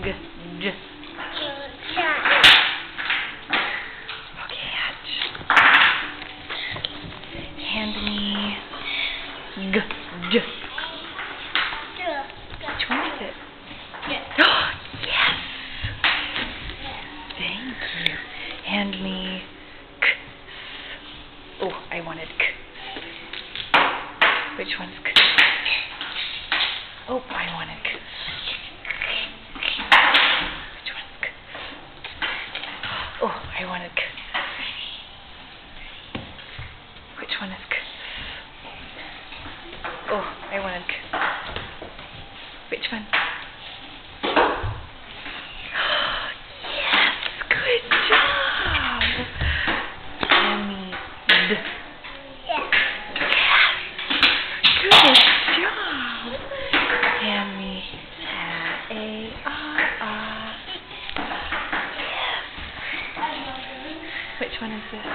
G. Okay, hatch. Hand me G. Which one is it? Oh, yes! Thank you. Hand me K. Oh, I wanted K. Which one's K? Oh, I wanted K. Which one's K? Oh, I wanted K. Which one is K? Oh, I wanted K. Which one? Yes, good job. Hand me D. Yes, good job. Hand me A, Yes. Which one is this?